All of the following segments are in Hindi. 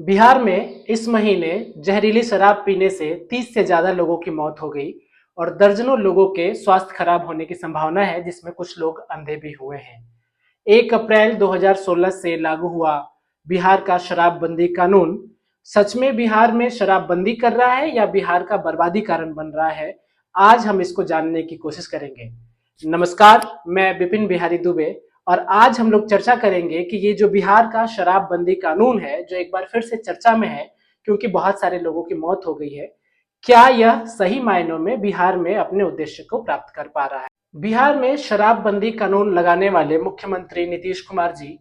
बिहार में इस महीने जहरीली शराब पीने से 30 से ज्यादा लोगों की मौत हो गई और दर्जनों लोगों के स्वास्थ्य खराब होने की संभावना है, जिसमें कुछ लोग अंधे भी हुए हैं। 1 अप्रैल 2016 से लागू हुआ बिहार का शराबबंदी कानून सच में बिहार में शराबबंदी कर रहा है या बिहार का बर्बादी कारण बन रहा है? आज हम इसको जानने की कोशिश करेंगे। नमस्कार, मैं विपिन बिहारी दुबे और आज हम लोग चर्चा करेंगे कि ये जो बिहार का शराबबंदी कानून है, जो एक बार फिर से चर्चा में है क्योंकि बहुत सारे लोगों की मौत हो गई है, क्या यह सही मायनों में बिहार में अपने उद्देश्य को प्राप्त कर पा रहा है? बिहार में शराबबंदी कानून लगाने वाले मुख्यमंत्री नीतीश कुमार जी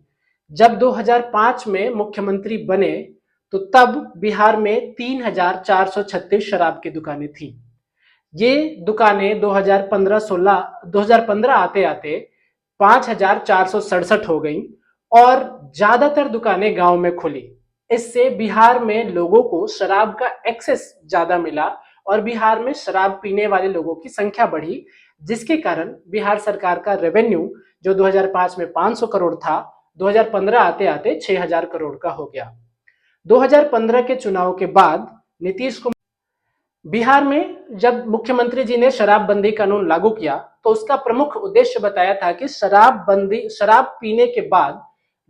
जब 2005 में मुख्यमंत्री बने तो तब बिहार में 3,436 शराब की दुकानें थी। ये दुकानें 2015 आते आते 5,467 हो गई और ज्यादातर दुकानें गांव में खुली। इससे बिहार में लोगों को शराब का एक्सेस ज्यादा मिला और बिहार में शराब पीने वाले लोगों की संख्या बढ़ी, जिसके कारण बिहार सरकार का रेवेन्यू जो 2005 में 500 करोड़ था, 2015 आते आते 6,000 करोड़ का हो गया। 2015 के चुनाव के बाद नीतीश कुमार बिहार में जब मुख्यमंत्री जी ने शराबबंदी कानून लागू किया तो उसका प्रमुख उद्देश्य बताया था कि शराब पीने के बाद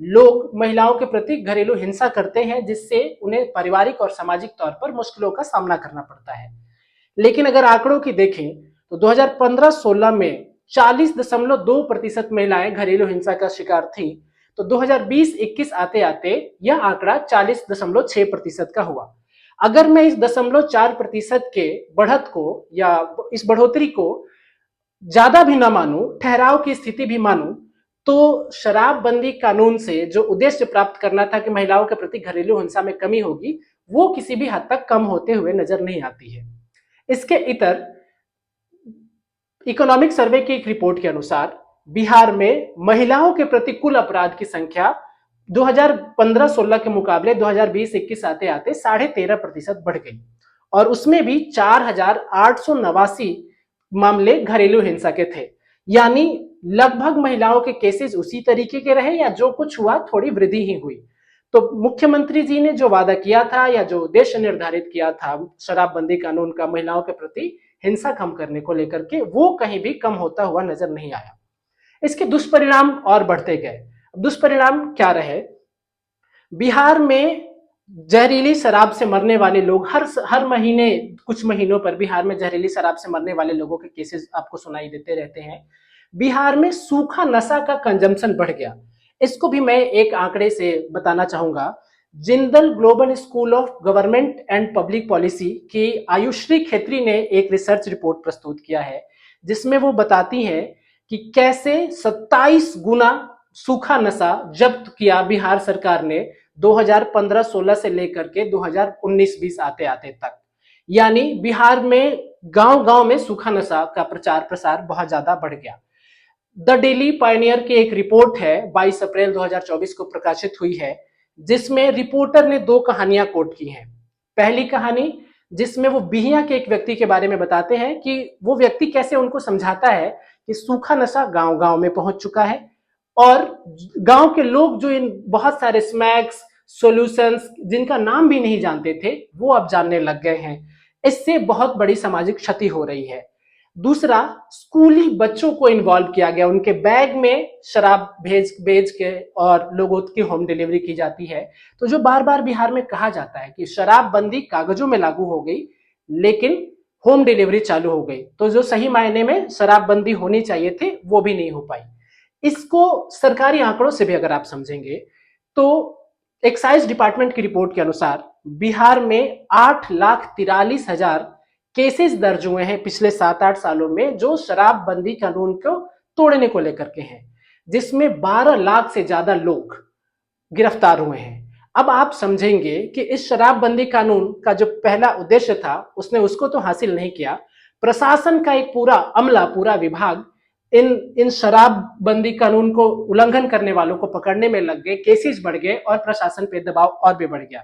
लोग महिलाओं के प्रति घरेलू हिंसा करते हैं, जिससे उन्हें पारिवारिक और सामाजिक तौर पर मुश्किलों का सामना करना पड़ता है। लेकिन अगर आंकड़ों की देखें तो 2015-16 में 40.2% महिलाएं घरेलू हिंसा का शिकार थी, तो 2020-21 आते आते यह आंकड़ा 40.6% का हुआ। अगर मैं इस 0.4% के बढ़त को या इस बढ़ोतरी को ज्यादा भी ना मानूं, ठहराव की स्थिति भी मानूं, तो शराबबंदी कानून से जो उद्देश्य प्राप्त करना था कि महिलाओं के प्रति घरेलू हिंसा में कमी होगी, वो किसी भी हद तक कम होते हुए नजर नहीं आती है। इसके इतर इकोनॉमिक सर्वे की एक रिपोर्ट के अनुसार बिहार में महिलाओं के प्रति कुल अपराध की संख्या 2015-16 के मुकाबले 2020-21 आते आते 13.5% बढ़ गई और उसमें भी 4,889 मामले घरेलू हिंसा के थे। यानी लगभग महिलाओं के केसेस उसी तरीके के रहे या जो कुछ हुआ थोड़ी वृद्धि ही हुई। तो मुख्यमंत्री जी ने जो वादा किया था या जो उद्देश्य निर्धारित किया था शराबबंदी कानून का महिलाओं के प्रति हिंसा कम करने को लेकर के, वो कहीं भी कम होता हुआ नजर नहीं आया। इसके दुष्परिणाम और बढ़ते गए। दुष्परिणाम क्या रहे? बिहार में जहरीली शराब से मरने वाले लोग हर महीने कुछ महीनों पर बिहार में जहरीली शराब से मरने वाले लोगों के केसेस आपको सुनाई देते रहते हैं। बिहार में सूखा नशा का कंजम्पशन बढ़ गया। इसको भी मैं एक आंकड़े से बताना चाहूंगा। Jindal global school of government and public policy की आयुश्री खेत्री ने एक रिसर्च रिपोर्ट प्रस्तुत किया है, जिसमें वो बताती हैं कि कैसे 27 गुना सूखा नशा जब्त किया बिहार सरकार ने 2015-16 से लेकर के 2019-20 आते आते तक। यानी बिहार में गांव गांव में सूखा नशा का प्रचार प्रसार बहुत ज्यादा बढ़ गया। द डेली पायनियर की एक रिपोर्ट है, 22 अप्रैल 2024 को प्रकाशित हुई है, जिसमें रिपोर्टर ने 2 कहानियां कोट की हैं। पहली कहानी जिसमें वो बिहिया के एक व्यक्ति के बारे में बताते हैं कि वो व्यक्ति कैसे उनको समझाता है कि सूखा नशा गांव गांव में पहुंच चुका है और गांव के लोग जो इन बहुत सारे स्मैक्स सॉल्यूशंस जिनका नाम भी नहीं जानते थे, वो अब जानने लग गए हैं। इससे बहुत बड़ी सामाजिक क्षति हो रही है। दूसरा, स्कूली बच्चों को इन्वॉल्व किया गया, उनके बैग में शराब भेज भेज के और लोगों की होम डिलीवरी की जाती है। तो जो बार बार बिहार में कहा जाता है कि शराबबंदी कागजों में लागू हो गई लेकिन होम डिलीवरी चालू हो गई, तो जो सही मायने में शराबबंदी होनी चाहिए थी वो भी नहीं हो पाई। इसको सरकारी आंकड़ों से भी अगर आप समझेंगे तो एक्साइज डिपार्टमेंट की रिपोर्ट के अनुसार बिहार में 8,43,000 केसेस दर्ज हुए हैं पिछले 7-8 सालों में, जो शराबबंदी कानून को तोड़ने को लेकर के हैं, जिसमें 12 लाख से ज्यादा लोग गिरफ्तार हुए हैं। अब आप समझेंगे कि इस शराबबंदी कानून का जो पहला उद्देश्य था उसने उसको तो हासिल नहीं किया। प्रशासन का एक पूरा अमला, पूरा विभाग इन शराबबंदी कानून को उल्लंघन करने वालों को पकड़ने में लग गए, केसेस बढ़ गए और प्रशासन पे दबाव और भी बढ़ गया।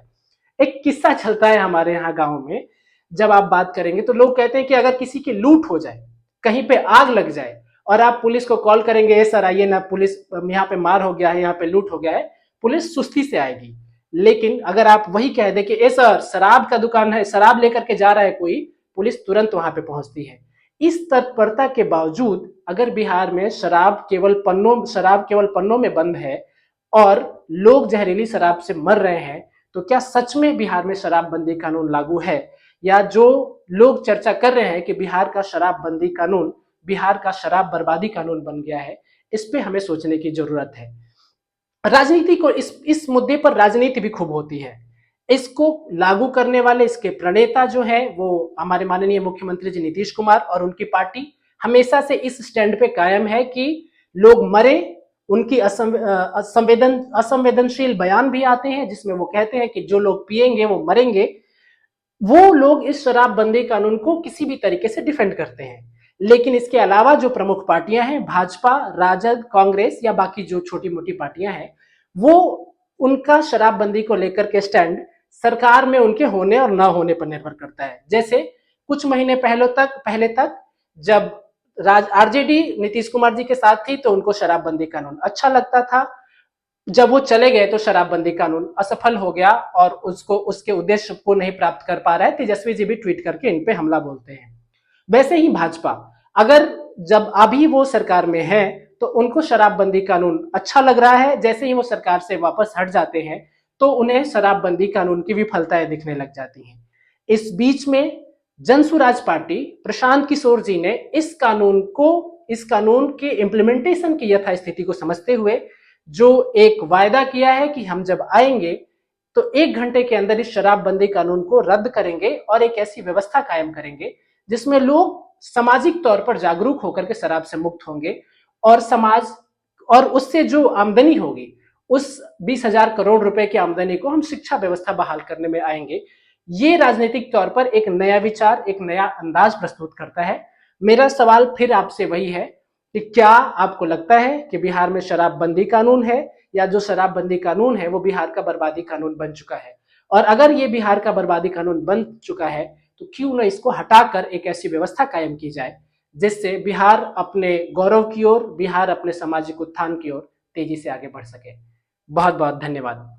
एक किस्सा चलता है हमारे यहाँ गांव में, जब आप बात करेंगे तो लोग कहते हैं कि अगर किसी की लूट हो जाए, कहीं पे आग लग जाए और आप पुलिस को कॉल करेंगे, सर आइए ना, पुलिस यहाँ पे मार हो गया है, यहाँ पे लूट हो गया है, पुलिस सुस्ती से आएगी। लेकिन अगर आप वही कह दे कि ए सर शराब का दुकान है, शराब लेकर के जा रहा है कोई, पुलिस तुरंत वहां पे पहुंचती है। इस तत्परता के बावजूद अगर बिहार में शराब केवल पन्नों में बंद है और लोग जहरीली शराब से मर रहे हैं, तो क्या सच में बिहार में शराबबंदी कानून लागू है? या जो लोग चर्चा कर रहे हैं कि बिहार का शराबबंदी कानून बिहार का शराब बर्बादी कानून बन गया है, इस पे हमें सोचने की जरूरत है। राजनीति को इस मुद्दे पर राजनीति भी खूब होती है। इसको लागू करने वाले, इसके प्रणेता जो है वो हमारे माननीय मुख्यमंत्री जी नीतीश कुमार और उनकी पार्टी हमेशा से इस स्टैंड पे कायम है कि लोग मरे। उनकी असंवेदनशील बयान भी आते हैं जिसमें वो कहते हैं कि जो लोग पिएंगे वो मरेंगे। वो लोग इस शराबबंदी कानून को किसी भी तरीके से डिफेंड करते हैं। लेकिन इसके अलावा जो प्रमुख पार्टियां हैं, भाजपा, राजद, कांग्रेस या बाकी जो छोटी मोटी पार्टियां हैं, वो उनका शराबबंदी को लेकर के स्टैंड सरकार में उनके होने और ना होने पर निर्भर करता है। जैसे कुछ महीने पहले तक जब आरजेडी नीतीश कुमार जी के साथ थी तो उनको शराबबंदी कानून अच्छा लगता था। जब वो चले गए तो शराबबंदी कानून असफल हो गया और उसको उसके उद्देश्य को नहीं प्राप्त कर पा रहा है। तेजस्वी जी भी ट्वीट करके इन पे हमला बोलते हैं। वैसे ही भाजपा, अगर जब अभी वो सरकार में है तो उनको शराबबंदी कानून अच्छा लग रहा है, जैसे ही वो सरकार से वापस हट जाते हैं तो उन्हें शराबबंदी कानून की विफलताएं दिखने लग जाती हैं। इस बीच में जनसुराज पार्टी प्रशांत किशोर जी ने इस कानून के इम्प्लीमेंटेशन की यथास्थिति को समझते हुए जो एक वायदा किया है कि हम जब आएंगे तो 1 घंटे के अंदर इस शराबबंदी कानून को रद्द करेंगे और एक ऐसी व्यवस्था कायम करेंगे जिसमें लोग सामाजिक तौर पर जागरूक होकर के शराब से मुक्त होंगे और समाज और उससे जो आमदनी होगी उस 20,000 करोड़ रुपए की आमदनी को हम शिक्षा व्यवस्था बहाल करने में आएंगे। ये राजनीतिक तौर पर एक नया विचार, एक नया अंदाज प्रस्तुत करता है। मेरा सवाल फिर आपसे वही है कि क्या आपको लगता है कि बिहार में शराबबंदी कानून है, या जो शराबबंदी कानून है वो बिहार का बर्बादी कानून बन चुका है? और अगर ये बिहार का बर्बादी कानून बन चुका है तो क्यों न इसको हटाकर एक ऐसी व्यवस्था कायम की जाए जिससे बिहार अपने गौरव की ओर, बिहार अपने सामाजिक उत्थान की ओर तेजी से आगे बढ़ सके। बहुत बहुत धन्यवाद।